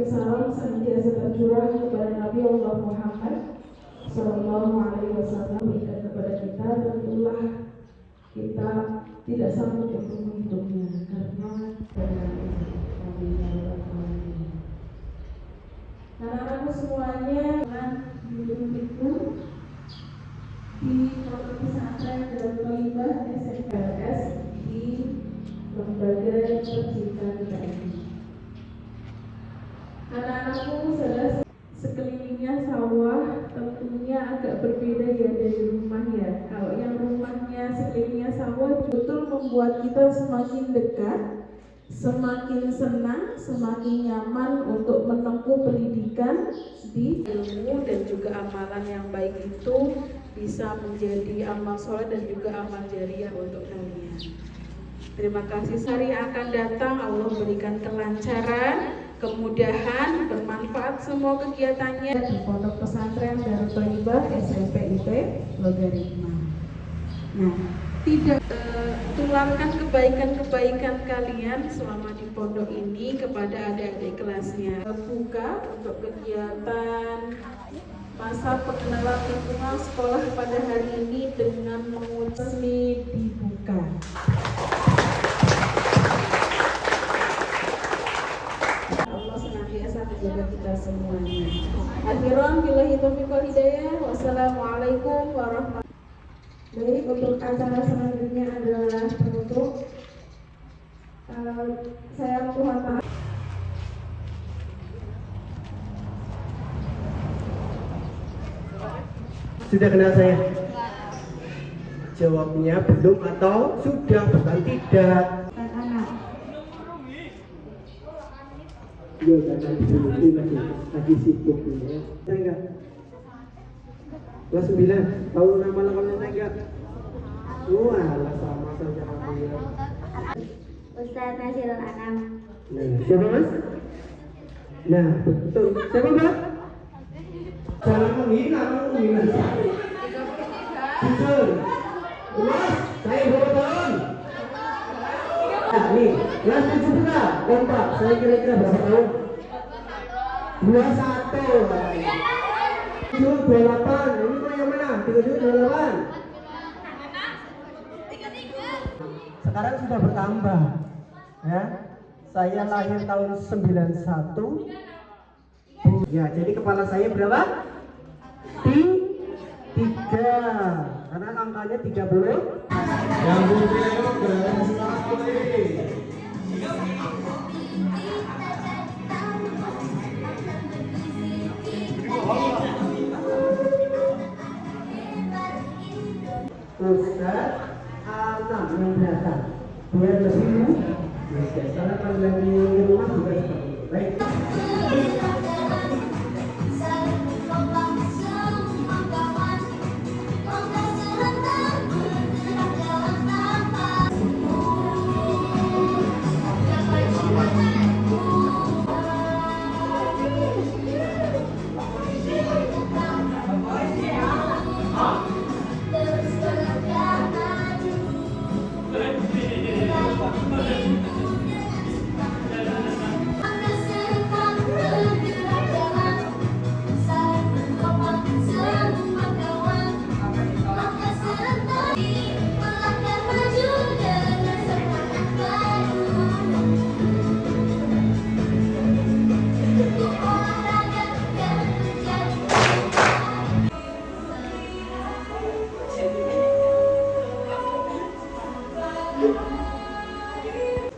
dan salam senantiasa tercurah kepada Nabi Allah Muhammad Sallallahu Alaihi Wasallam, berikan kepada kita, tentulah kita tidak sanggup untuk menghitungnya karena dengan Nabi Muhammad. Anak-anakku semuanya, duduk di Pondok Pesantren Darul Thaibah SMPLS di Lembaga Percintaan kita ini. Anak-anakku saudara, sekelilingnya sawah, tentunya agak berbeda ya dari rumah ya. Kalau yang rumahnya sekelilingnya sawah betul membuat kita semakin dekat, semakin senang, semakin nyaman untuk menempuh pendidikan di ilmu, dan juga amalan yang baik itu bisa menjadi amal soleh dan juga amal jariah untuk kalian. Terima kasih. Hari akan datang Allah berikan kelancaran, kemudahan, bermanfaat semua kegiatannya di Pondok Pesantren Darul Thaibah SMPIP Logaritma. Nah, tidak tularkan kebaikan-kebaikan kalian selama di pondok ini kepada adik-adik kelasnya. Buka untuk kegiatan masa perkenalan lingkungan sekolah pada hari ini dengan mengucap dibuka. Allah senantiasa menjaga kita semuanya. Akhiran billahi taufiq wal hidayah. Wassalamualaikum warahmatullahi wabarakatuh. Baik, untuk acara selanjutnya adalah penutup. Saya mohon maaf. Sudah kenal saya? Jawabnya belum atau sudah, bukan tidak. Anak-anak. Iya, karena ini lagi sibuk ya. Saya enggak. Kelas 9, tahu nama lengkapnya saya enggak? Wah, sama saja kamu ya. Ustaz Nasirul Anam. Nah, siapa mas? Nah, betul. Siapa mbak? Jangan menghina. Betul. Mas, saya berapa tahun? Nah, nih, kelas 7 juga. Kompak, saya kira-kira berapa tahun? 21. 28. Ini mau yang mana? 28. Sekarang sudah bertambah. Ya. Saya lahir tahun 91. Ya, jadi kepala saya berapa? 3. Karena angkanya 30. Yang putih itu berada di sekolah putih. Ustaz anak yang datang biar lebih mudah. Karena kalau lagi di rumah juga seperti itu. Baik.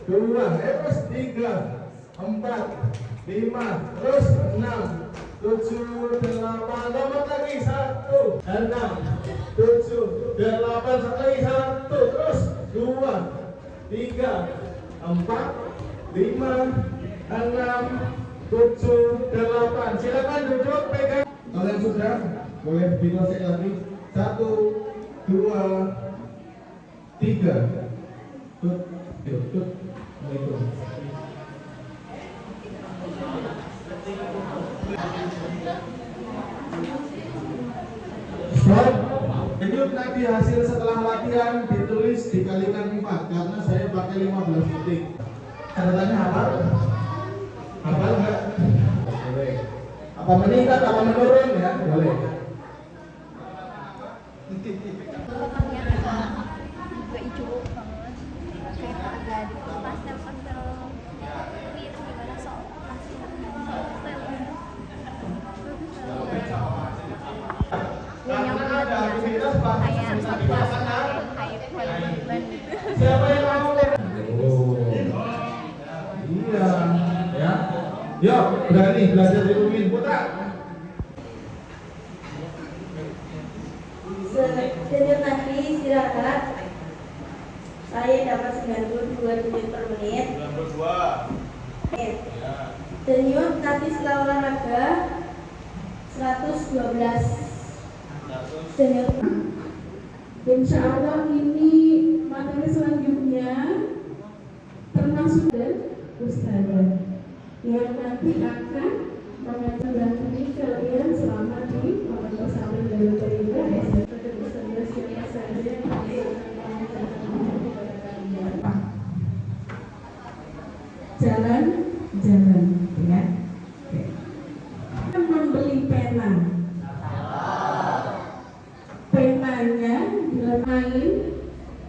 Dua, terus 3, 4, 5, terus 6, 7, 8, tambah lagi 1, 6, 7, 8, satu lagi 1, terus 2, 3, 4, 5, 6, 7, 8. Silakan duduk, pegang. Kalian sudah boleh dikasih lagi. 1, 2, 3. Tut. Stop. Lanjut nanti hasil setelah latihan ditulis dikalikan 4 karena saya pakai 15 detik. Catatannya apa? Apa enggak? Boleh. Apa meningkat, apa menurun ya? Boleh. Siapa yang mau? Oh. Iya, ya. Yuk, berani belajar di Umin Putra. Sejak tadi istirahat, saya dapat 92 denyut per menit. 92. Denyut nanti setelah olahraga 112 denyut. Insya Allah ini materi selanjutnya termasuk dan ustazah yang nanti akan mengajarkan kalian selama di Pondok Pesantren Darul Thayyibah SMP dan ustazah siapa saja yang akan mengajarkan kepada kalian. Jalan, ya. Oke. Membeli pena. Penanya dilenain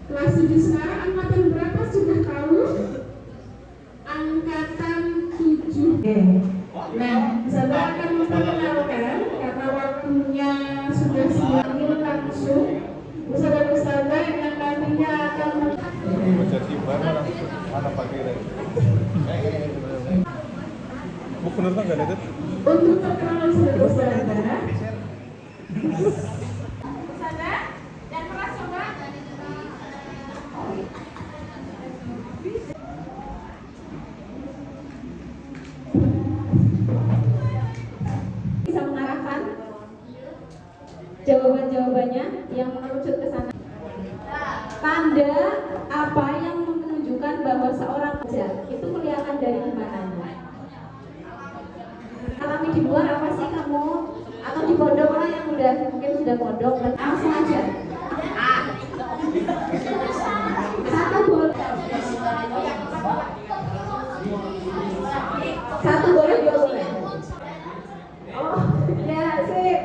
kelas 7 sekarang angkatan berapa sudah tahu? Angkatan 7. Nah, saya akan memperkenalkan karena waktunya sudah siang langsung ustazah yang nantinya akan untuk perkenalan ustazah. Dan kelas coba bisa mengarahkan jawaban-jawabannya yang mengerucut ke sana. Tanda apa yang menunjukkan bahwa seorang kerja itu kelihatan dari mana? Alami di luar apa sih kamu? Atau di pondok lah yang mungkin sudah pondok, langsung aja. Satu boleh, dua boleh. Oh, ya sip.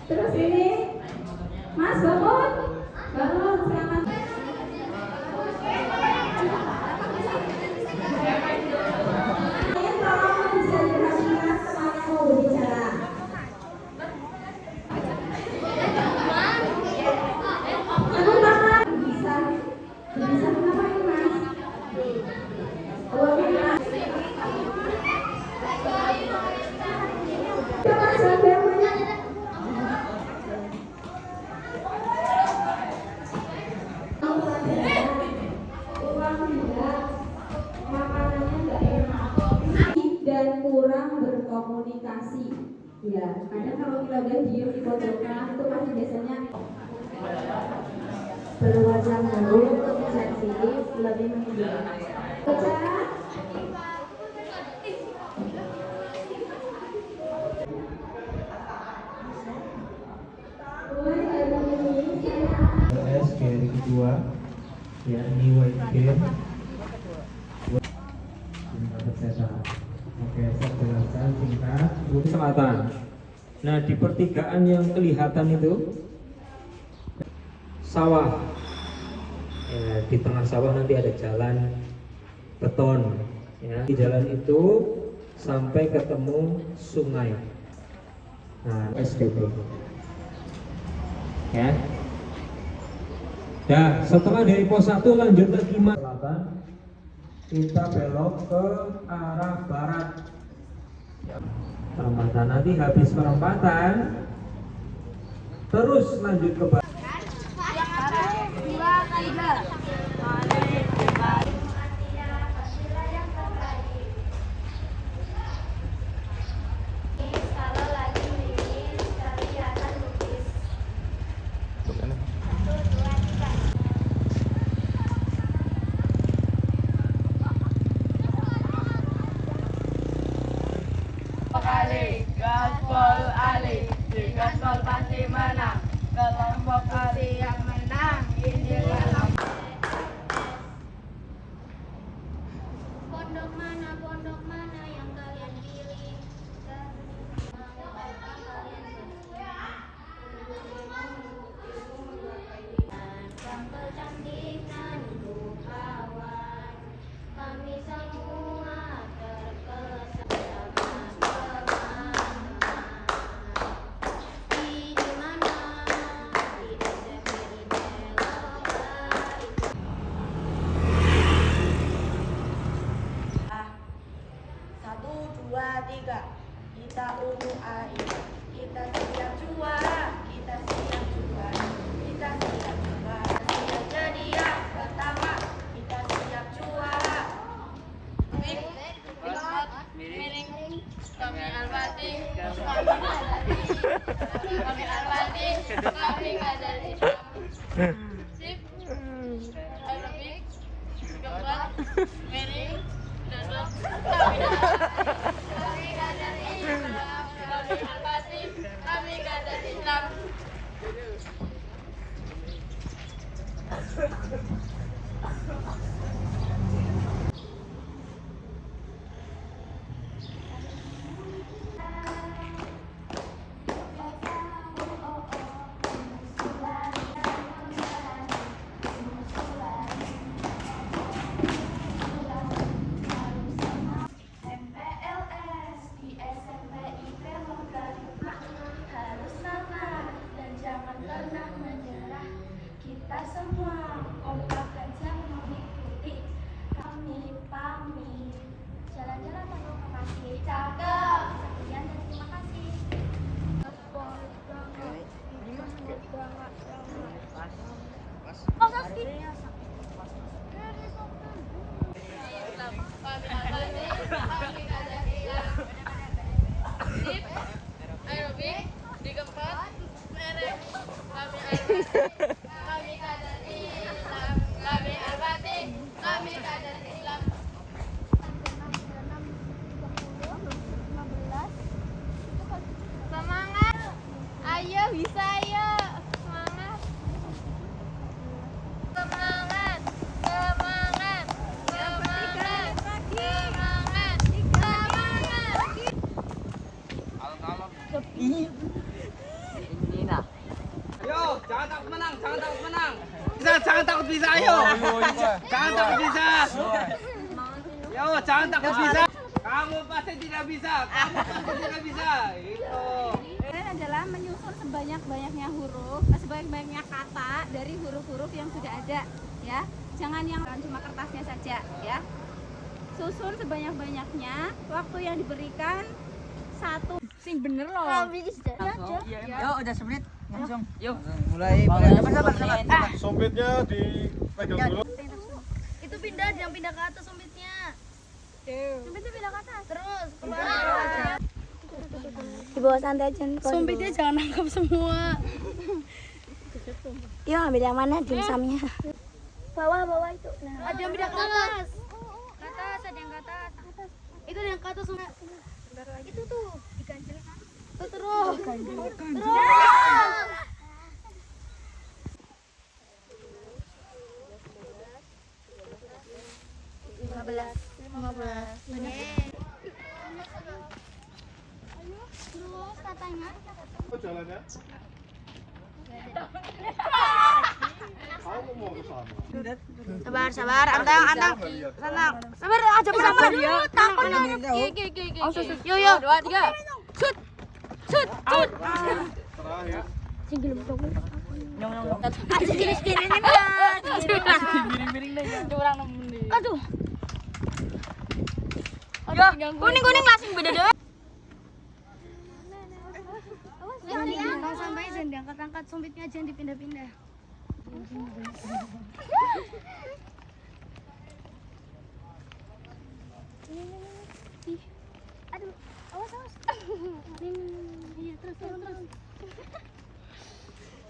Terus ini, Mas bangun, selamat. Tolong bisa diperhatikan semuanya mau berbicara. Bisa ngapain Mas? Dan kurang berkomunikasi. Ya, kadang kalau kita udah diem di pojokan itu pasti biasanya Berwajah malu, sensitif, lebih menghindari. Baca. S dari kedua yakni white game Oke, saya jelaskan singkat. Selatan. Nah, di pertigaan yang kelihatan itu sawah. Ya, di tengah sawah nanti ada jalan beton. Ya, di jalan itu sampai ketemu sungai. Nah, SDB. Ya. Nah, setelah dari pos 1 lanjut ke Kimas Selatan, kita belok ke arah barat. Perempatan, nanti habis perempatan terus lanjut ke barat. Gaspol Ali, di gaspol pasti menang. Kelompok Ali yang menang, inilah Pondok mana yang kalian pilih Sampai cantik dan rupawan, kami semua terkesan di mana di SMP Satu, dua, tiga. Kita unjuk air. Kita siap juara. Kita siap juara. Kita siap juara. Siap jadi yang pertama. Kita siap juara. Miring, kami Al-Fatih, kami Al-Fatih, kami Kadar Islam. Sip, Arabik, keempat, miring, duduk, kami Kadar Islam, kami Al-Fatih, kami Kadar Islam. MPLS di SMP IP Manggarai harus sabar dan jangan pernah menyerah. Kita semua kompak dan jangan mengikuti. Kami pamit. Jalan-jalan penuh kekasih. Cakep. Sekian dan terima kasih. Kami Al-Fatih, kami Kadar Islam. Sip, aerobik, di keempat, merek, kami Al-Fatih, kami Kadar Islam. Kami Al-Fatih, kami Kadar Islam. Semangat, ayo bisa ayo, semangat. Semangat, semangat, semangat, semangat, semangat. Yo, jangan takut menang, jangan takut menang. Jangan takut bisa, ayo. Jangan takut bisa. Yo, jangan takut bisa. Kamu pasti tidak bisa. Kamu pasti tidak bisa. Itu. Kalian adalah menyusun sebanyak-banyaknya huruf, sebanyak-banyaknya kata dari huruf-huruf yang sudah ada, ya. Jangan yang cuma kertasnya saja, ya. Susun sebanyak-banyaknya. Waktu yang diberikan 1. Sing bener loh. Yo, udah semenit. Langsung. Yuk. Mulai. Sabar. Sumpitnya dipegang dulu. Itu pindah, jangan pindah ke atas sumpitnya. Sumpitnya pindah ke atas. Terus ke bawah. Di bawah santai aja. Sumpitnya jangan nangkap semua. Yuk ambil yang mana dimsumnya? Bawah itu. Nah. Ada yang pindah ke atas. Ke atas, ada yang ke atas. Itu yang ke atas semua. Itu tuh diganjel kan. Tuh terus. Terus. Terus katanya. Oh, jalannya? Kamu mau ke sana? Sabar, antang. Tenang. Sabar aja sabar. Takut. Yo, 2, 3. Shoot. Terakhir. Aduh. Kuning langsung beda deh. Jangan sampai jangan diangkat-angkat, sumpitnya jangan dipindah-pindah. Aduh, awas. Iya, terus.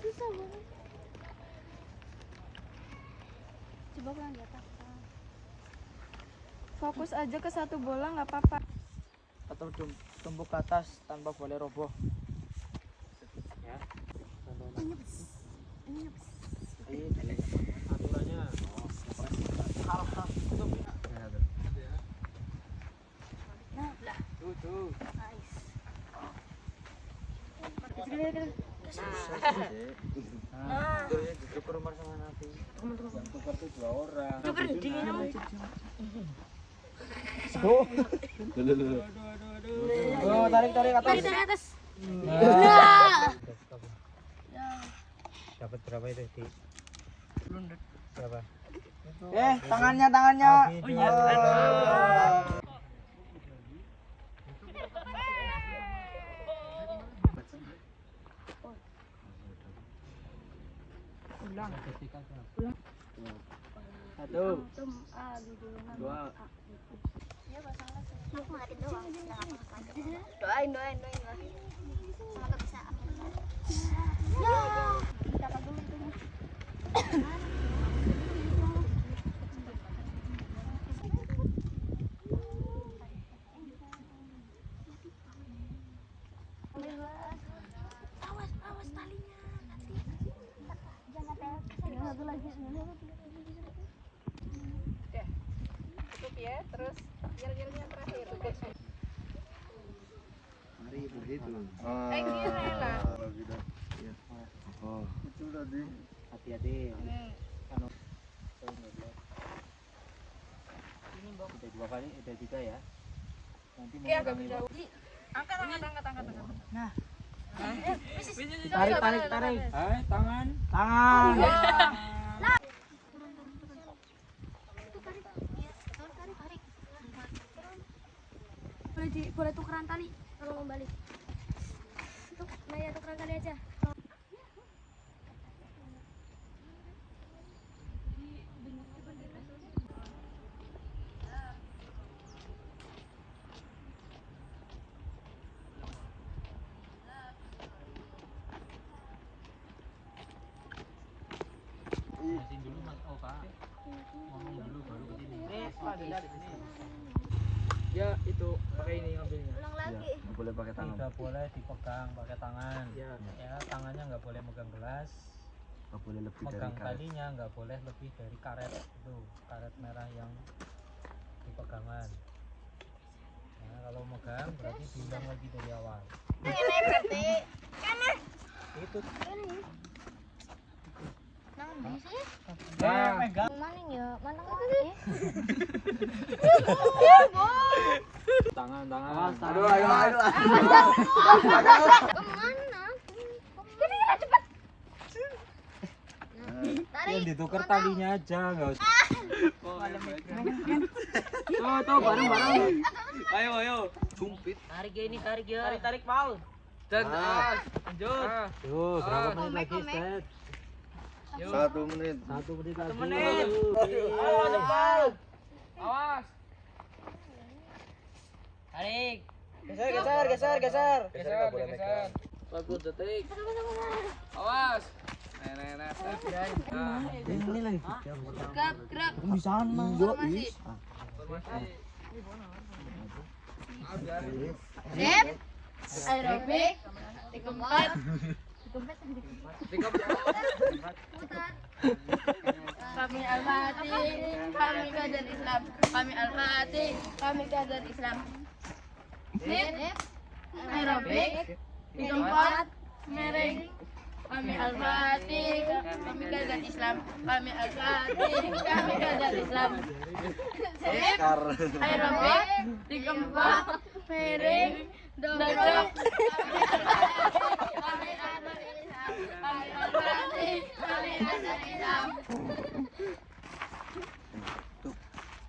Susah banget. Coba pulang di atas. Fokus aja ke satu bola, nggak apa-apa. Atau tumbuk ke atas tanpa boleh roboh. Ya. Aturannya. Tuh. Tarik atas. Dari atas. Dapat berapa itu, Di? Berapa? Tangannya. Oh iya. Satu. Dua. Doain. Semoga bisa. Dapat dulu tuh. Awas talinya nanti. Jangan satu lagi. Oke. Cukup ya, terus gil-gilnya terakhir. Mari begitu. Gila. Oh. Itu tadi. Hati-hati. Anu. Ini Mbak udah 2 kali, udah 3 ya. Nanti mau Agak jauh. Angkat. Nah. Tarik. Tangan. Boleh tukeran tali kalau mau balik. Tukeran tali aja. Mesin dulu Mas. Oh, Pak. Ngomong dulu baru ke sini. Ya itu pakai ini ngambilnya. Ulang lagi. Nggak boleh pakai tangan. Tidak boleh dipegang pakai tangan. Ya. Ya, tangannya nggak boleh megang gelas. Nggak boleh lebih dari Megang karet. talinya nggak boleh lebih dari karet itu, karet merah yang di pegangan. Nah, kalau megang berarti diulang lagi dari awal. Ini berarti Itu. nangan bisa ya? Ya, megang. Maning ya, mana lagi? Tangan. Aduh, ayo. Kemana? Ini cepat. Ya ditukar talinya aja, nggak usah. Tuh, bareng. Ayo. Sumpit. Tarik Paul. Dan lanjut. Tuh, berapa menit lagi, Sted? 1 menit. 1 menit lagi. 1 menit. Awas, Paul. Awas. Tarik. Geser. 40 detik. Awas. Ini lagi. Gerak. Bisaan mah. Masih. Sip. Aerobik. 3-4. Kami Al-Fatih, kami kader Islam. Kami Al-Fatih, kami kader Islam. Sip. Aerobik. 3-4. Mereng. Kami Al-Fatih, kami kader Islam. Kami Al-Fatih, kami kader Islam. Sip. Aerobik. 3-4. Mereng. Dodok. Kami kader Islam. Kami Al-Fatih, kami kader Islam.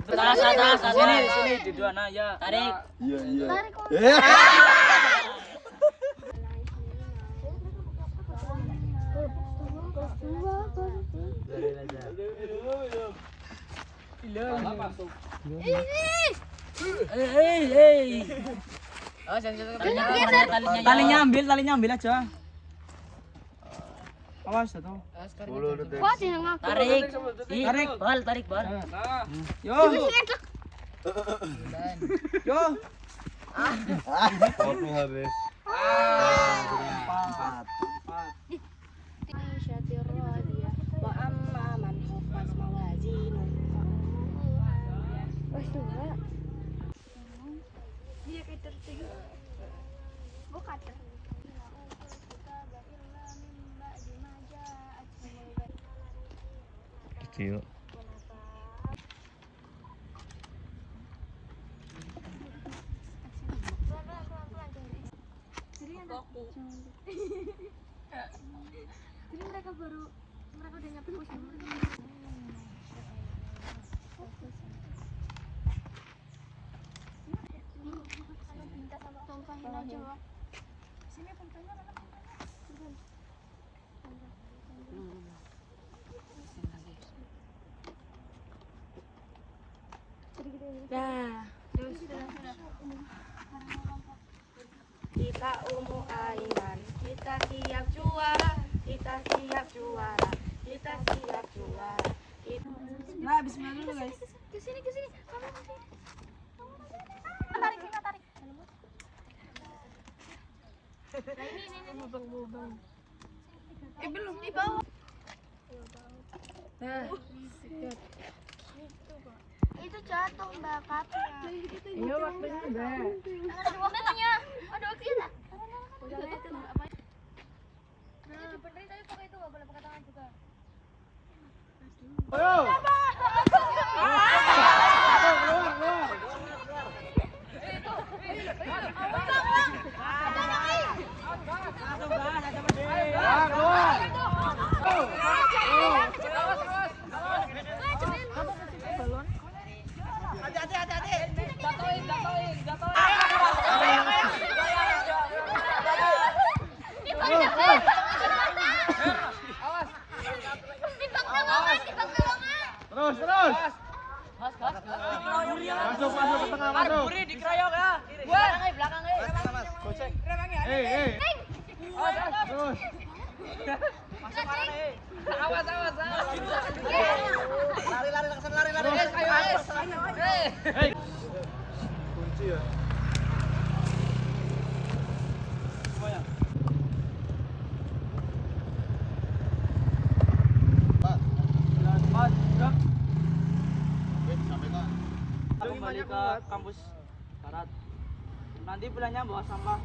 Atas. Sini di dua ya. Tarik. Iya. Tarik. Masuk. Talinya ambil aja. Awas satu. 10 detik. Kok ada yang ngaku? Tarik, bal. Nah, Yo. Waktu habis. 4. Wa amma man khaffat mawazinu. Dia kader tinggi. Gua kader. kecil. Jadi mereka udah nyampe posisi. Tumpahin aja, Wak. Sini tumpahin aja. Kita ungu airan, kita siap juara, kita siap juara, kita siap juara. Nah, bismillah dulu guys. Kesini. Kamu kesini. Tarik. Ini. Bubang. Belum di bawah. Nah, Itu jatuh Mbak kapnya. Iya, waktunya udah. ada waktunya. Ada waktunya. Udah itu apa? Nah, dibenerin tapi pakai itu enggak boleh pakai tangan juga. Ayo. Terus. Masuk ke tengah masuk. Buri dikeroyok ya. Belakang. Gocek. Terus. Masuk marah nih. Awas. Lari langsung lari. Hei. Kunci ya. Kembali ke kampus barat. Nanti pulangnya bawa sampah.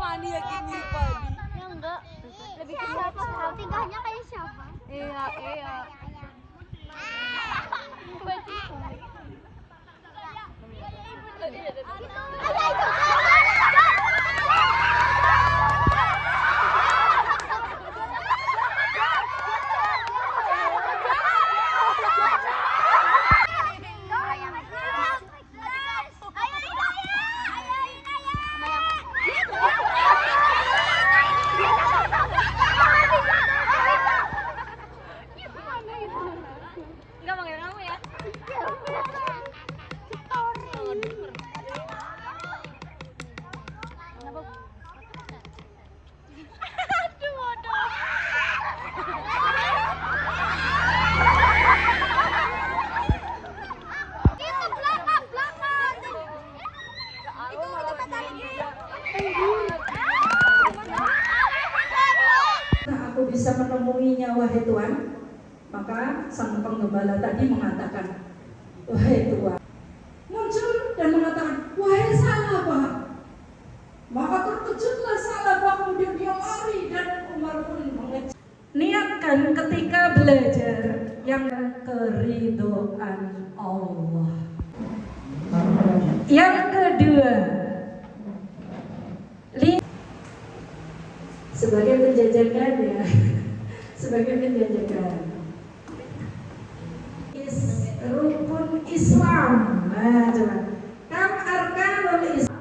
Fani yakin mirip Fani. Ya enggak. Lebih ke siapa? Tingkahnya kayak siapa? Iya. Enggak manggil kamu ya? Aduh, bodoh. Itu belakang. Itu Aku bisa menemuinya, wahai Tuhan. Maka sang penggembala tadi mengatakan, wahai Tuhan, muncul dan mengatakan, wahai sahabat, Maka terkejutlah sahabat, kemudian dia lari dan Umar pun mengejar. Niatkan ketika belajar yang keridhaan Allah. Yang kedua, sebagai penjajakan ya, sebagai penjajakan rukun Islam. Nah, coba. Kam arkanul Islam.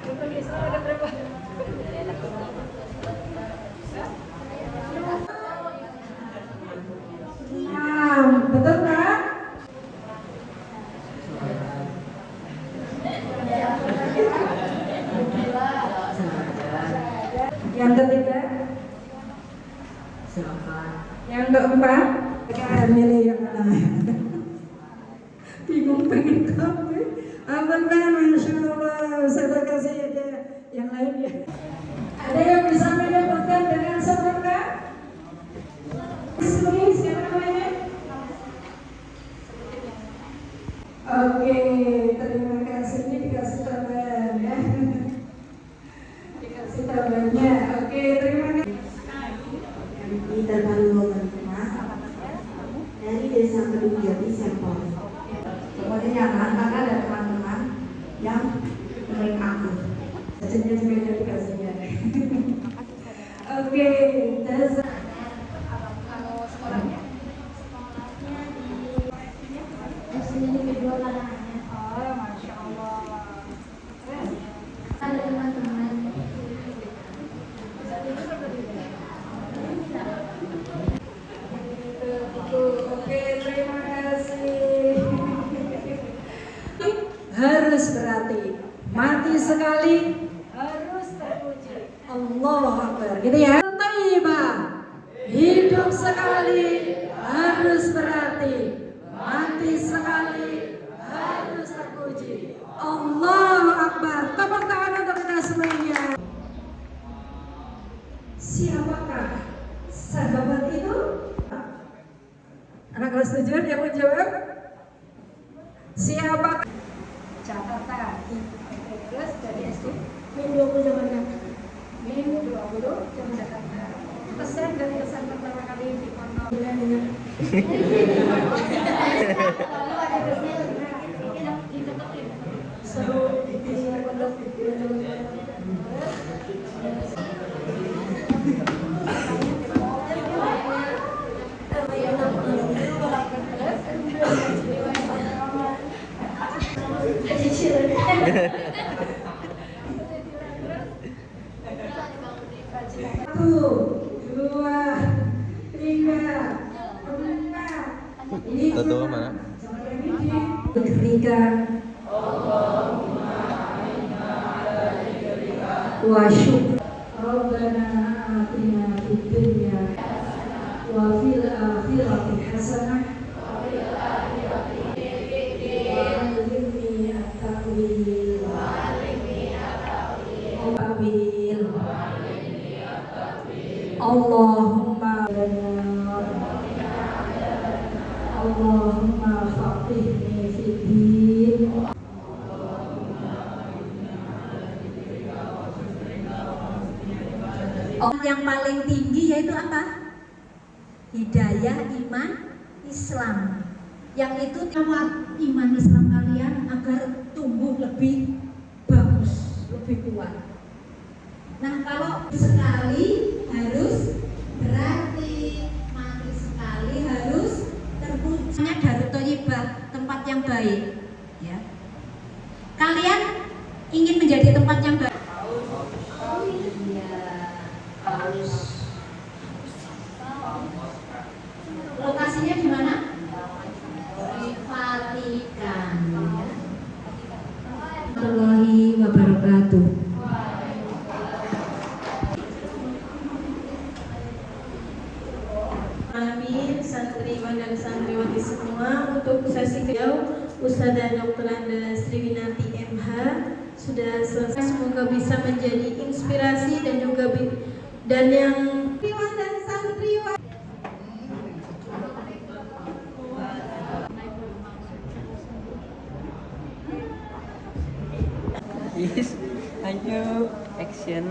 Rukun Islam ada berapa? Betul kan? Yang ketiga, yang keempat, milih yang mana? Bingung pengen kamu. Alhamdulillah, masya Allah, saya kasih yang lain ya. Ada yang bisa mendapatkan dengan sempurna? Siapa namanya? Oke, terima kasih. Ini dikasih tambahan ya. Dikasih tambahannya. Oke, terima kasih. Kita baru menerima dari Desa Kedung-Jati Serpong. Pokoknya jangan karena ada teman-teman yang menerima aku. Hasilnya juga dikasihnya. Oke, Desa. Harus berarti mati sekali harus terpuji. Allahu Akbar, gitu ya. Thayyibah, hidup sekali harus berarti mati sekali harus terpuji. Allahu Akbar. Tepuk tangan untuk kita semuanya. Siapakah sahabat itu? Anak kelas 7 yang menjawab. Siapa? Catatan. Terus dari SD. Min 20 Jakarta. Min 20 Jakarta. Pesan dari kesan pertama kali di pondok. Seru di pondok. Satu, dua, tiga, empat. Ini mana? Ketika wa syukur Rabbana atina fid dunya wa fil akhirati hasanah wa allimni at-ta'wil Allahumma faqihni fid din. Yang paling tinggi yaitu apa? Hidayah iman Islam. Yang itu rawat iman Islam kalian agar tumbuh lebih bagus, lebih kuat. Nah, kalau sekali harus berarti, mati sekali harus terpuji. Darut Thayyibah, tempat yang baik. Ya. Kalian ingin menjadi tempat yang baik. Lokasinya di mana? Di Vatikan. Warahmatullahi wabarakatuh. Amin, santriwan dan santriwati semua. Untuk sesi beliau Ustazah Dr. Anda Sriwinati MH sudah selesai. Semoga bisa menjadi inspirasi dan juga dan yang santriwan dan santriwati Action.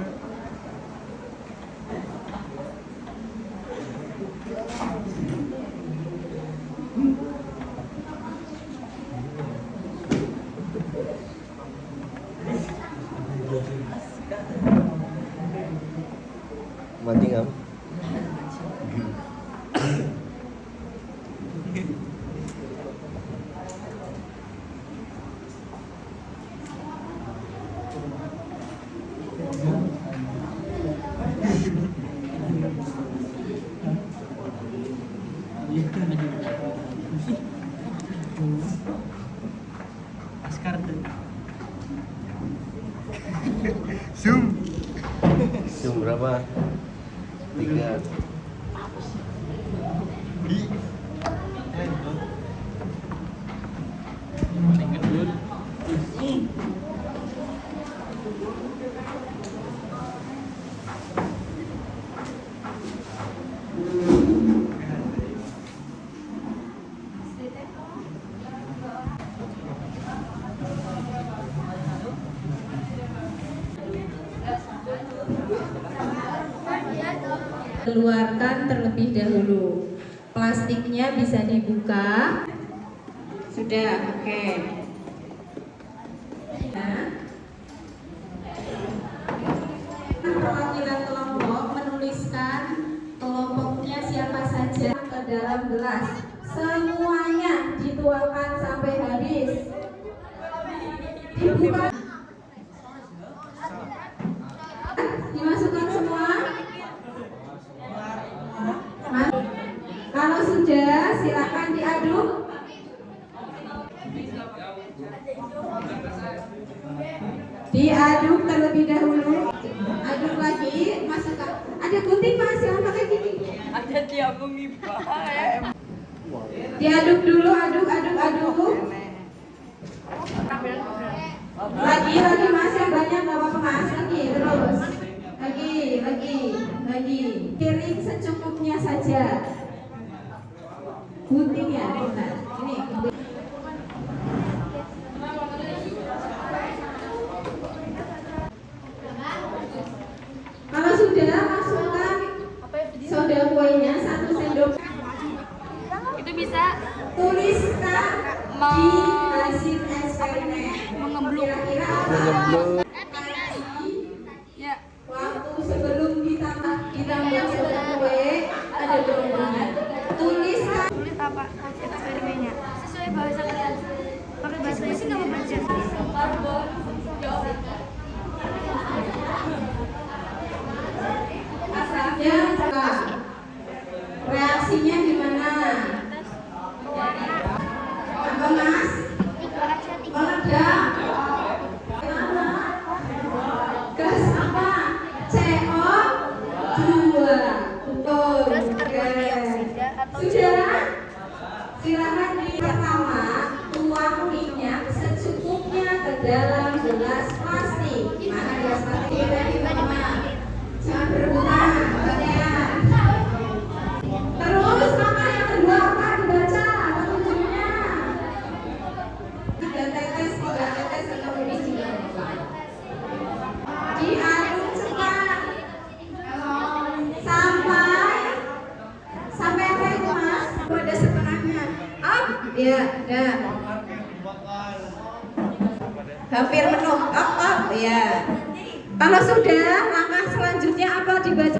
Mancing am. Askar tuh. Zoom. Zoom berapa? 3. Keluarkan terlebih dahulu. Plastiknya bisa dibuka. Sudah, oke. Nah, perwakilan kelompok menuliskan kelompoknya siapa saja ke dalam gelas. Semuanya dituangkan sampai habis. Dibuka. Dimasukkan semua. Kalau sudah, silakan diaduk. Diaduk terlebih dahulu. Aduk lagi, masukkan. Ada gunting Mas, jangan pakai gigi. Ada tiap mengiba. Diaduk dulu, aduk. Lagi Mas, yang banyak nggak apa-apa Mas. Lagi terus. Lagi. Piring secukupnya saja. Gunting ya, nah, ini. Kalau sudah, masukkan soda kuenya 1 sendok. Itu bisa Tuliskan di hasil eksperimen. Mengemblung. ya. Waktu sebelum ditambah soda kue ada gelombang. Tulis apa eksperimennya sesuai bahasa kalian. Pakai bahasa Inggris nggak mau baca. Asapnya reaksinya gimana? Apa Mas? Meledak. Gas apa? CO2. Betul. Sudah? Silakan di pertama tuang minyak secukupnya ke dalam gelas plastik. Mana gelas plastik tadi Mama? Jangan berebutan, bagian. Terus maka yang kedua apa dibaca petunjuknya? 3 tetes atau lebih juga. Diaduk cepat sampai apa itu Mas? Pada setengahnya. Up, ya, dah. Hampir penuh. Up, ya. Kalau sudah, langkah selanjutnya apa dibaca?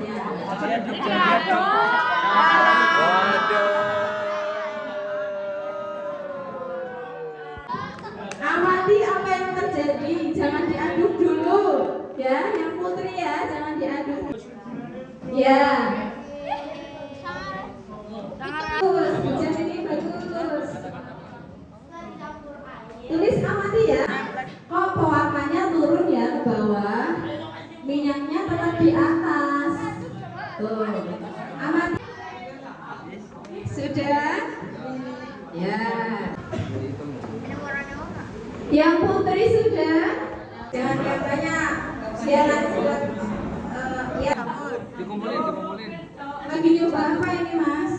Amati apa yang terjadi, jangan diaduk dulu, ya. Yang putri ya, jangan diaduk. Ya. Bagus, hujan ini bagus. Tulis amati ya. Kok pewarnanya turun ya ke bawah, minyaknya tetap di atas. Tuh, amati. Sudah? Ya. Yang putri sudah? Jangan yang banyak. Biar ya. Dikumpulin. Lagi nyoba apa ini Mas?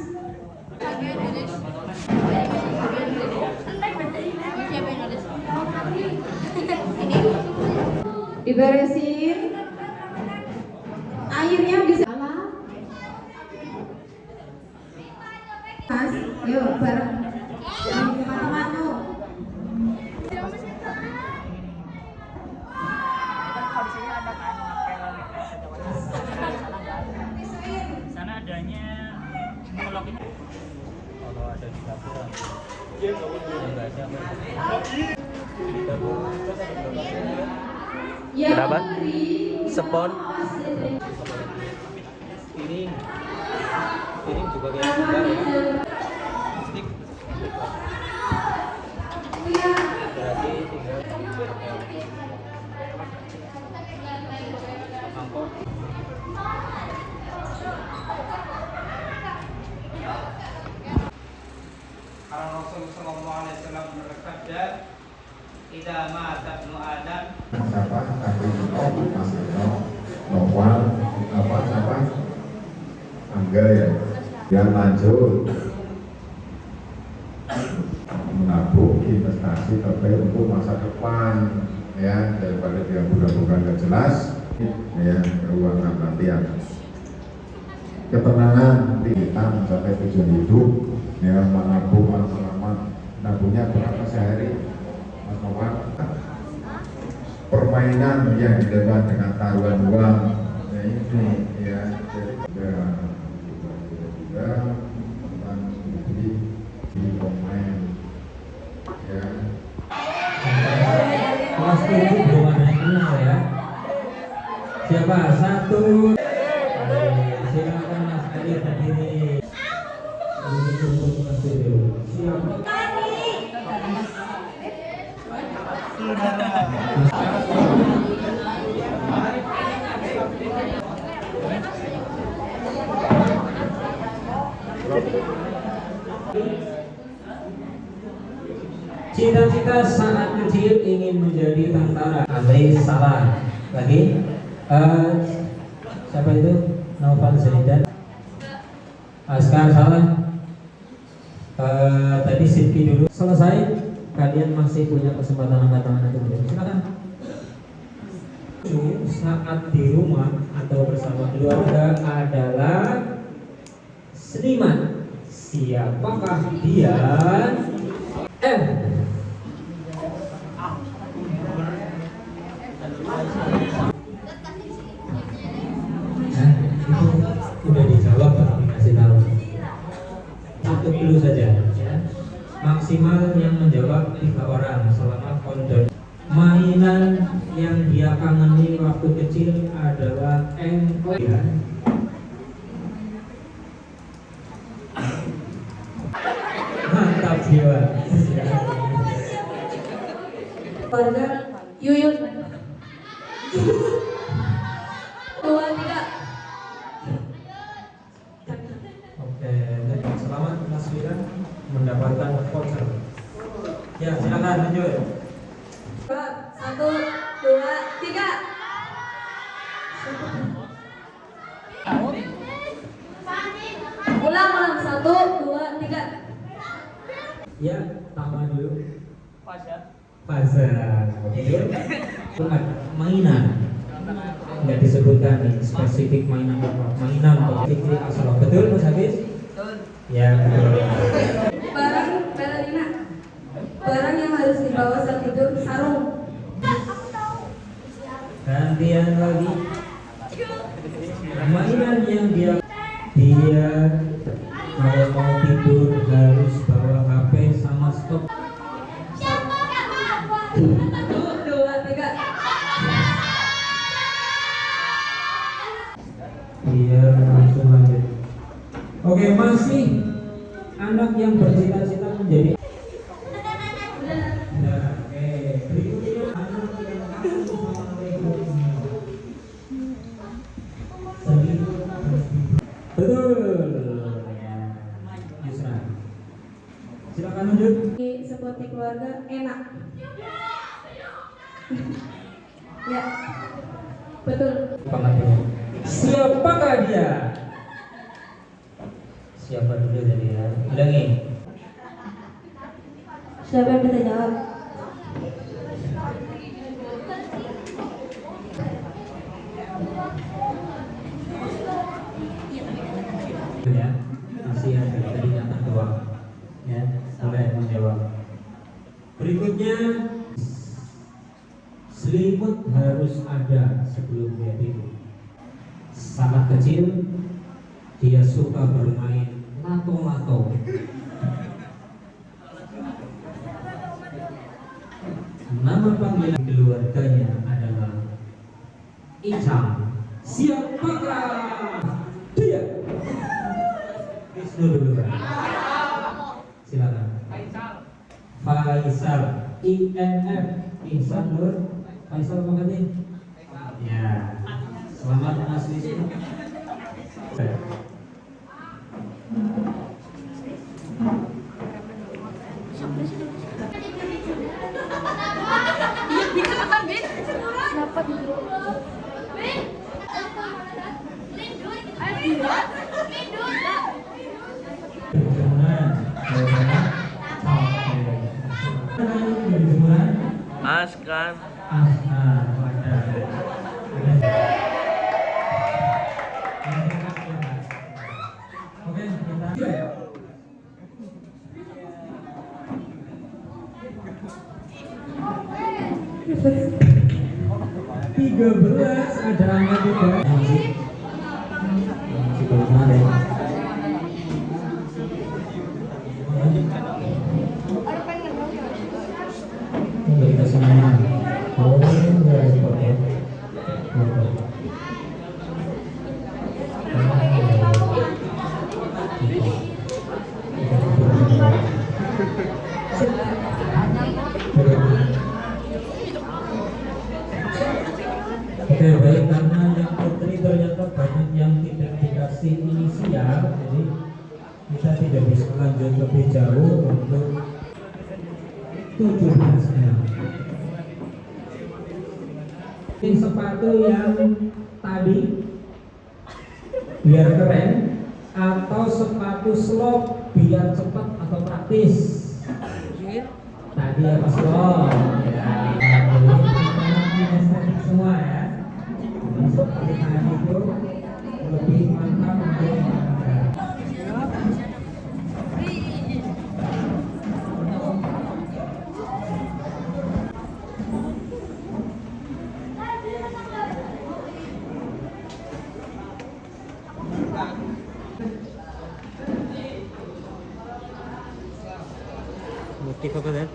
Diberesin. airnya bisa Mas, yuk bareng teman-temanmu. Sana adanya psikolog ini. Kalau ada di dapur. Berapa? Spon? Ini juga kayak juga ya. Stick. Berarti tinggal mangkok. Karena Rasul sallallahu alaihi wasallam bersabda, "Idza mata ibnu Adam" Siapa? Mas Eno, Noval, siapa? Angga ya. Yang lanjut menabung investasi tapi untuk masa depan ya, daripada dia bukan nggak jelas ya, keuangan latihan ketenangan kita mencapai tujuan hidup ya, menabung selama nabungnya berapa sehari Mas Noval. Permainan yang dilakukan dengan taruhan uang ya, ini ya, jadi juga tentang studi di pemain ya. Kelas 7 belum ada yang kenal ya. Siapa? 1. Silakan Mas Adi berdiri. Ini untuk Mas Adi. Siapa? Cita-cita saat kecil ingin menjadi tentara. Andri salah. Lagi? Siapa itu? Noval Zaidan. Askar salah. Tadi Sidki dulu. Selesai. Kalian masih punya kesempatan angkat tangan itu. Silakan. Saat di rumah atau bersama keluarga adalah seniman. Siapakah dia? Udah dijawab baru dikasih tahu. Satu dulu saja ya. Maksimal yang menjawab 3 orang selama countdown. Mainan yang dia kangeni waktu kecil adalah engkol ya. Mantap jiwa. Keluarga Yuyun. 2, 3. Oke, selamat Mas Wira mendapatkan voucher. Ya, silakan lanjut. 1, 2, 3. Ulang. 1, 2, 3. Ya, tambah dulu. Pasar. Mainan. Nggak disebutkan nih spesifik mainan apa. Mainan spesifik asal. Betul Mas Hafiz? Betul. Ya, betul. Barang balerina. Barang yang harus dibawa saat tidur, sarung. Gantian lagi. Mainan yang dia kalau mau tidur harus bawa HP sama stop. 1, 2, 3. Iya, langsung lanjut. Oke, masih anak yang bercita-cita menjadi. Nah, oke. Berikutnya anak yang takut sama Lego-nya. Betul. Yusra. Silakan lanjut. Seperti keluarga enak. Ya. Betul. Siapakah dia? Siapa dulu tadi ya? Ulangi. Siapa yang bisa jawab? Ya, masih ada tadi nyata doang. Ya, boleh menjawab. Berikutnya, selimut harus ada sebelum dia tidur. Sangat kecil, dia suka bermain lato-lato. Nama panggilan keluarganya adalah Icam. Siapakah dia? Wisnu dulu kan? Silakan. Faisal. INF. Ihsan Nur. Faisal apa tadi? Ya. Selamat Mas Wisnu. Askan. Oke, kita 13 ada angka 3. Masih belum ada. Beri kesenangan. Oh, enggak seperti itu. Oke, baik, karena yang putri ternyata banyak yang tidak dikasih inisial, jadi kita tidak bisa lanjut lebih jauh untuk 17-nya. Ini sepatu yang tadi biar keren atau sepatu slop biar cepat atau praktis? Tadi apa slop? Ya, semua ya. Seperti tadi itu lebih mantap untuk motif apa kan?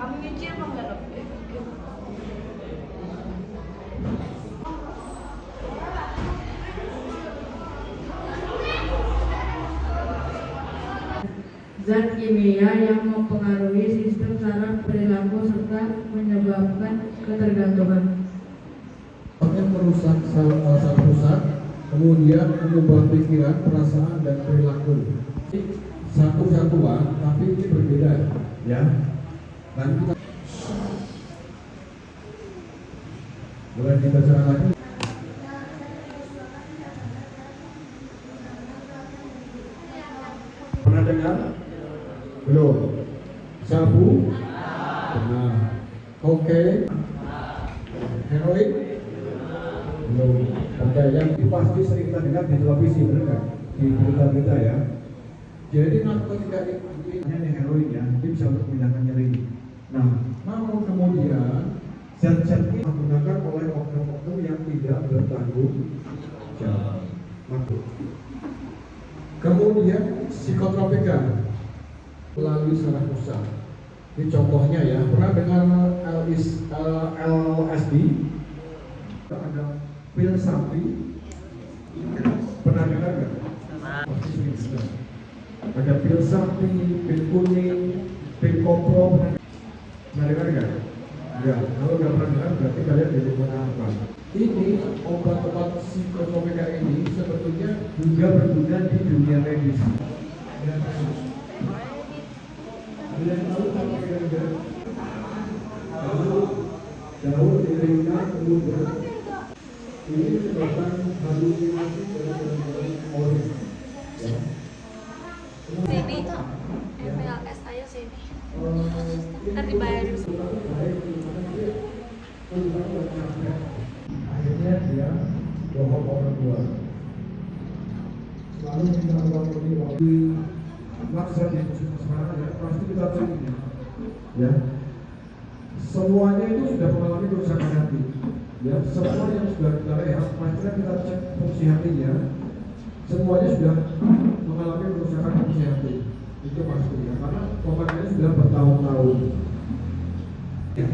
Kamu nyuci apa enggak, Dok? Zat kimia yang mempengaruhi sistem saraf perilaku serta menyebabkan ketergantungan. Akan merusak saraf pusat, kemudian mengubah pikiran, perasaan, dan perilaku. Satu satuan, tapi ini berbeda, ya. Dan kita boleh dibacakan lagi. Pernah dengar? Belum. Sabu? Pernah. Kokain? Heroin? Belum. Oke, yang pasti sering kita dengar di televisi, benar nggak? Di berita-berita ya. Jadi narkotika ini heroin ya, ini bisa untuk menghilangkan nyeri. Nah, namun kemudian zat-zat ini digunakan oleh oknum-oknum yang tidak bertanggung jawab. Kemudian psikotropika melalui saraf pusat. Ini contohnya ya. Pernah dengar LSD? Ada pil sapi. Pernah dengar nggak? Pasti sering dengar. Ada pil sapi, pil kuning, pil kopro. Pernah dengar nggak? Ya, kalau nggak pernah dengar berarti kalian jadi apa? Ini obat-obat psikotropika ini sebetulnya juga berguna di dunia medis. Kalian tahu apa kira-kira? Jauh dirinya kemudian ini menyebabkan halusinasi dan orang. Sini MPLS ayo sini. Ntar dibayar. Akhirnya dia bohong orang tua. Lalu kita uang ini waktu maksa di sekarang ya pasti kita cek ya. Semuanya itu sudah mengalami kerusakan hati. Ya, semua yang sudah kita rehab, pastinya kita cek fungsi hatinya. Semuanya sudah mengalami kerusakan fungsi hati. Itu pasti ya, karena korbannya sudah bertahun-tahun. Ya.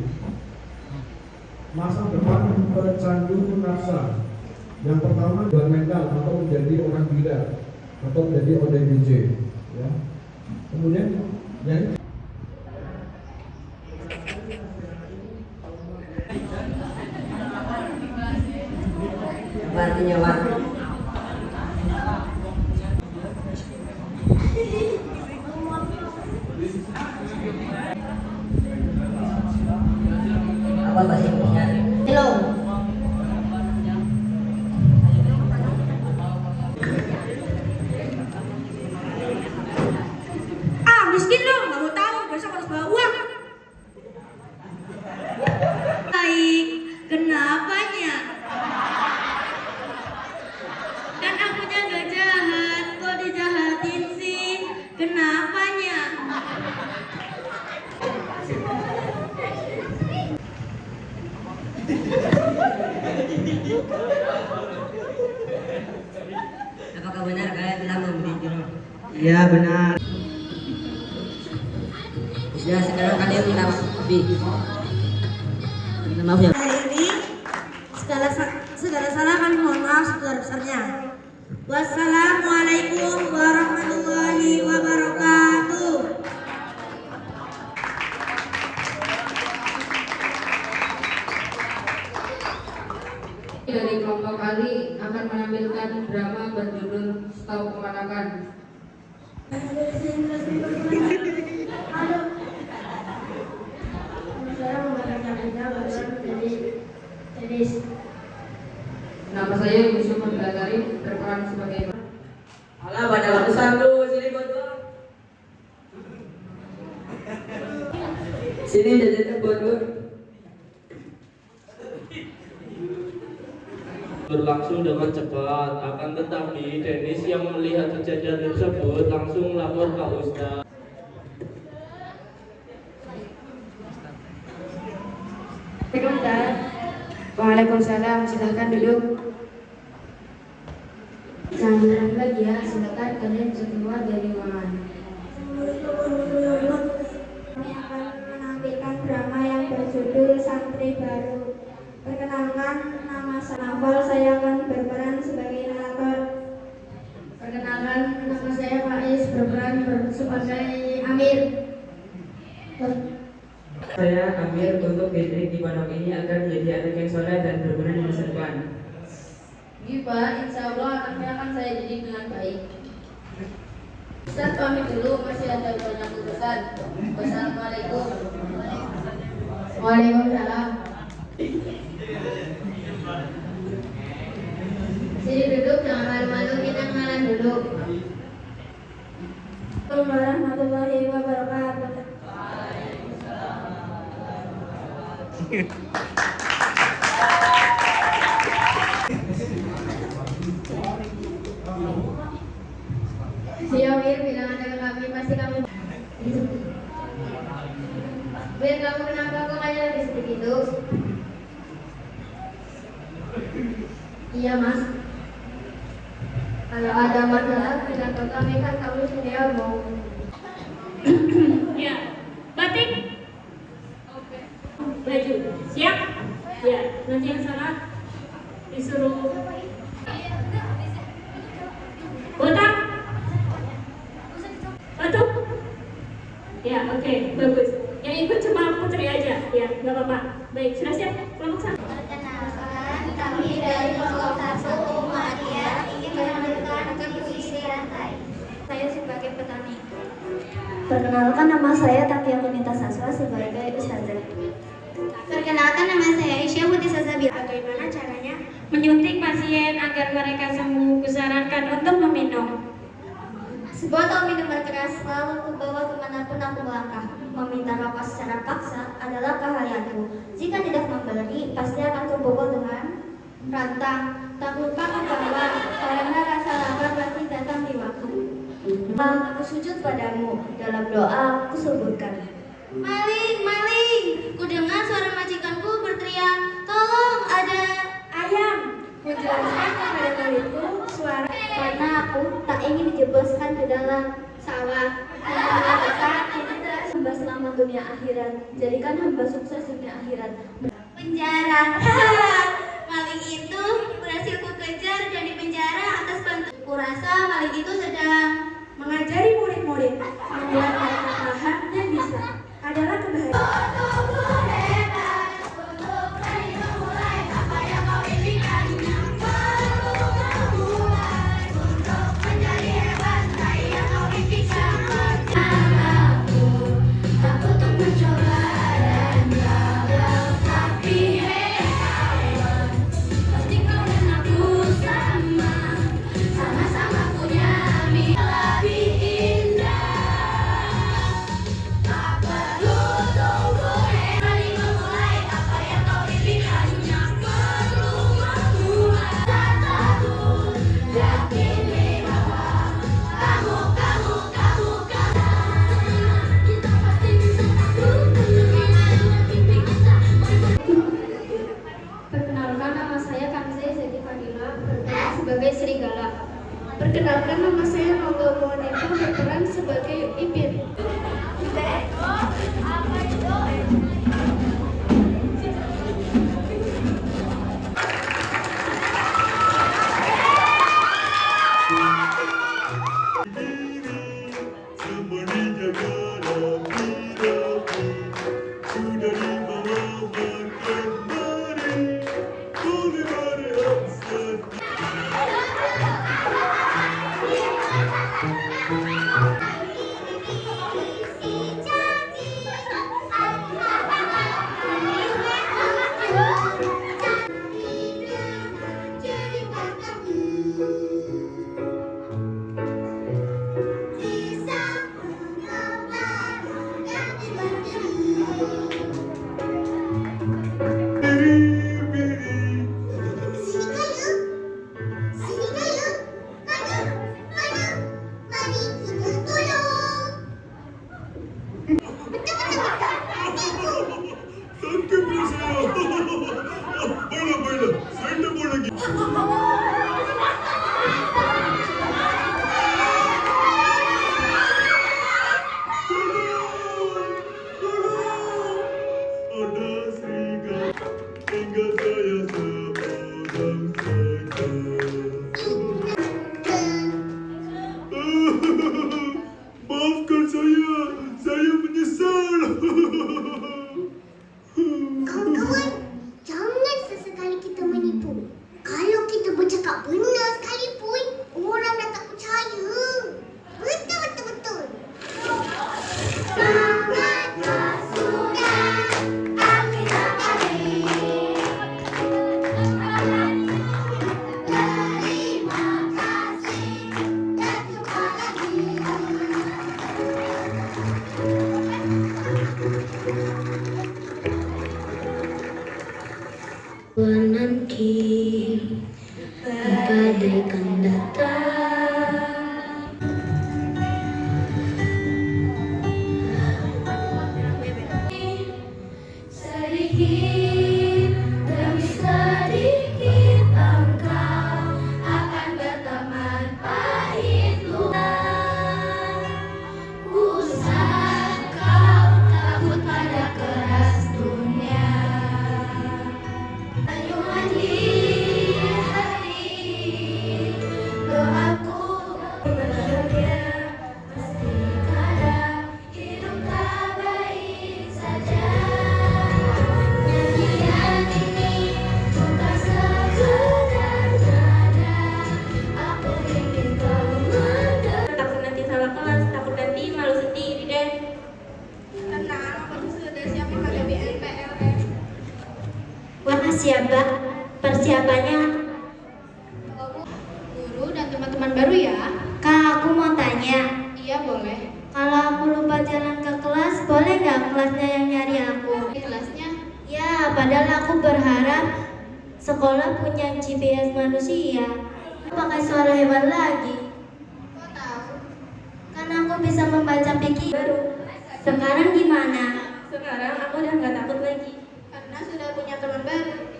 Masa depan pecandu nafsa. Yang pertama gangguan mental atau menjadi orang gila atau menjadi ODGJ. Ya. Kemudian yang artinya waktu. Apa bahasa Indonesia? Hello. Miskin lo, nggak mau tahu, besok harus bawa uang. Baik, kenapanya? Kan akunya nggak jahat, kok dijahatin sih? Kenapanya? Apakah benar kalian telah memberi jodoh? Iya benar. Ya sekarang kalian minta lebih. Minta maaf ya. Hari ini segala salah kami mohon maaf sebesar-besarnya. Wassalamualaikum warahmatullahi wabarakatuh. Dari kelompok Ali akan menampilkan drama berjudul Setahu Kemanakan. Nama saya Yusuf Abdulkarim, berperan sebagai Alah pada urusan lu sini bodoh. Sini jadi bodoh. Berlangsung dengan cepat, akan tetapi Dennis yang melihat kejadian tersebut langsung lapor ke Ustaz. Waalaikumsalam, silahkan duduk. Jangan lagi ya, silakan kalian bisa keluar dari ruangan. Kami akan menampilkan drama yang berjudul Santri Baru. Perkenalkan, nama saya Naval, saya akan berperan sebagai narator. Perkenalkan, nama saya Faiz, berperan sebagai Amir. Saya Amir untuk didik di pondok ini agar menjadi anak yang soleh dan berguna di masa depan. Pak, insya Allah anaknya akan saya didik dengan baik. Ustaz pamit dulu, masih ada banyak urusan. Wassalamualaikum. Waalaikumsalam. Sini duduk, jangan malu-malu, kita kenalan dulu. Assalamualaikum warahmatullahi wabarakatuh. Si Amir bilang ada ke kami, pasti kami. Bir, kamu kenapa kok kayak lagi sedih gitu? Iya mas. Kalau ada masalah bilang ke kami, kan kamu sendiri ngomong. Ya, batik. Baju, siap? Ya, nanti yang salah disuruh botak, batuk. Ya, oke, bagus. Yang ikut cuma putri aja, ya, nggak apa-apa. Baik, sudah siap? Kelompok satu. Perkenalkan, kami dari kelompok 1 Muhammadiyah ingin menampilkan puisi rantai. Saya sebagai petani. Perkenalkan, nama saya Takia Kunita Saswa sebagai ustazah. Perkenalkan, nama saya Aisyah Putih Sasabi. Bagaimana caranya Menyuntik pasien agar mereka sembuh, kusarankan untuk meminum. sebotol minuman keras selalu kubawa kemanapun aku melangkah. Meminta rokok secara paksa adalah keahlianku. Jika tidak memberi, pasti akan kupukul dengan rantang. Tak lupakan bahwa karena rasa lapar pasti datang di waktu. Aku sujud padamu, dalam doa aku suburkan. Maling, maling! Kudengar suara majikanku berteriak, tolong ada ayam. Menjelaskan kepada malingku suara karena aku tak ingin dijebloskan ke dalam sawah. Hamba selamat dunia akhirat, jadikan hamba sukses dunia akhirat. Penjara. Maling itu berhasil ku kejar dan dipenjara atas bantu. Kurasa maling itu sedang mengajari murid-murid membuat mereka paham dan bisa. Adalah kebahagiaan. Sebagai serigala. Perkenalkan, nama saya Nonggo Moneko, berperan sebagai Ipin. Maafkan saya menyesal. Kawan-kawan, jangan sesekali kita menipu. Kalau kita bercakap benar sekalipun, orang dah tak percaya. Betul. Semangatlah sudah, akhirnya kali. Terima kasih, dan jumpa lagi. Nanti badai kan datang. Sedikit demi sedikit engkau akan berteman pahit luka. Usah kau takut pada keras dunia. Senyuman di hati, doaku bahagia, pasti kadang hidup tak baik saja. Nyanyian ini bukan sekedar nada, aku ingin kau mendengar. Takut nanti salah kelas, takut nanti malu sendiri deh. Tenang, aku sudah siap menghadapi NPLS. Warna siapa? Persiapannya guru dan teman-teman baru ya. Kak, aku mau tanya. Iya boleh. Kalau aku lupa jalan ke kelas, boleh nggak padahal aku berharap sekolah punya GPS manusia. Pakai suara hewan lagi. Kok tahu? Kan aku bisa membaca pikiran. Sekarang gimana? Sekarang aku udah nggak takut lagi. Karena sudah punya teman baru.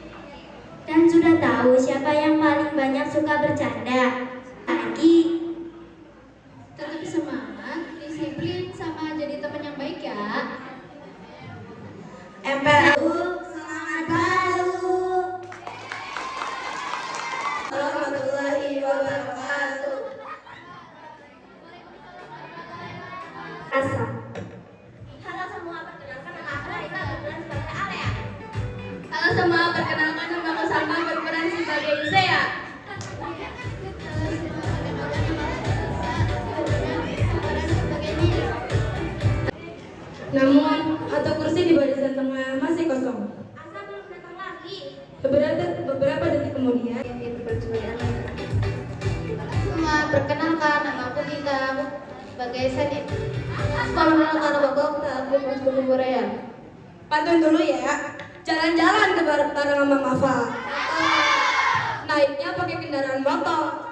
Dan sudah tahu siapa yang paling banyak suka bercanda. Lagi. Tetap semangat, disiplin, sama jadi teman yang baik ya. MPLU semangat baru. Warahmatullahi wabarakatuh. Asal. Halo semua, perkenalkan nama aku Rita berperan sebagai Alea. Halo semua, perkenalkan nama aku Salma berperan sebagai Zea. Namun, atau kursi di barisan tengah masih kosong. Asa belum datang lagi. Beberapa detik kemudian, Semua, perkenalkan nama aku Dita sebagai Senit. perkenalkan nama aku Mas Korea. Pantun dulu ya. Jalan-jalan ke bareng sama Mafa. Naiknya pakai kendaraan motor.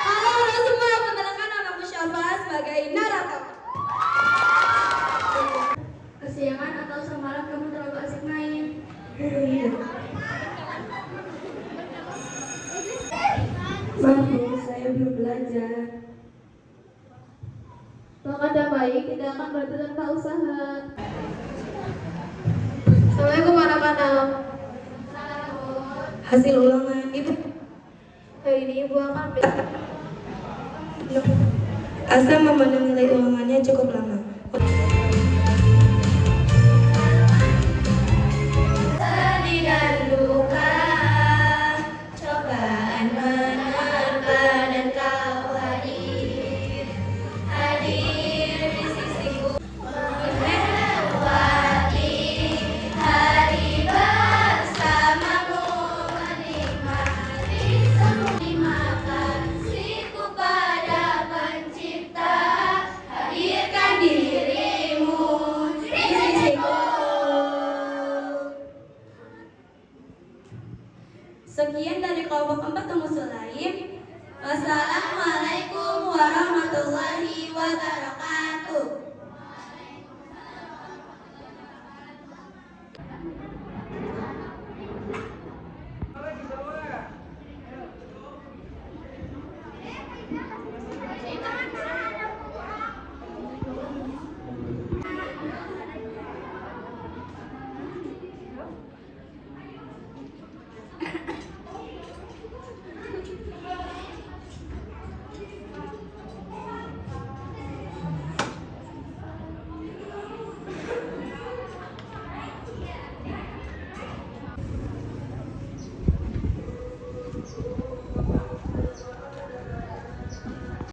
Halo semua, perkenalkan nama aku Syafa sebagai narator. Kesiangan atau semalam kamu terlalu asik main? Maaf, saya belum belajar. Langkah yang baik tidak akan berhenti tanpa usaha. Assalamualaikum anak-anak. Hasil ulangan Ibu. Hari ini Ibu akan Asa memandang nilai ulangannya cukup lama. Sedih dan duka, cobaan menerpa dan kau hadir di sisiku, melewati hari bersamamu, menikmati semua kasihku pada Pencipta, hadirkan dirimu di sisiku. Sekian dari kelompok 4 Muslim. Wassalamualaikum warahmatullahi wabarakatuh.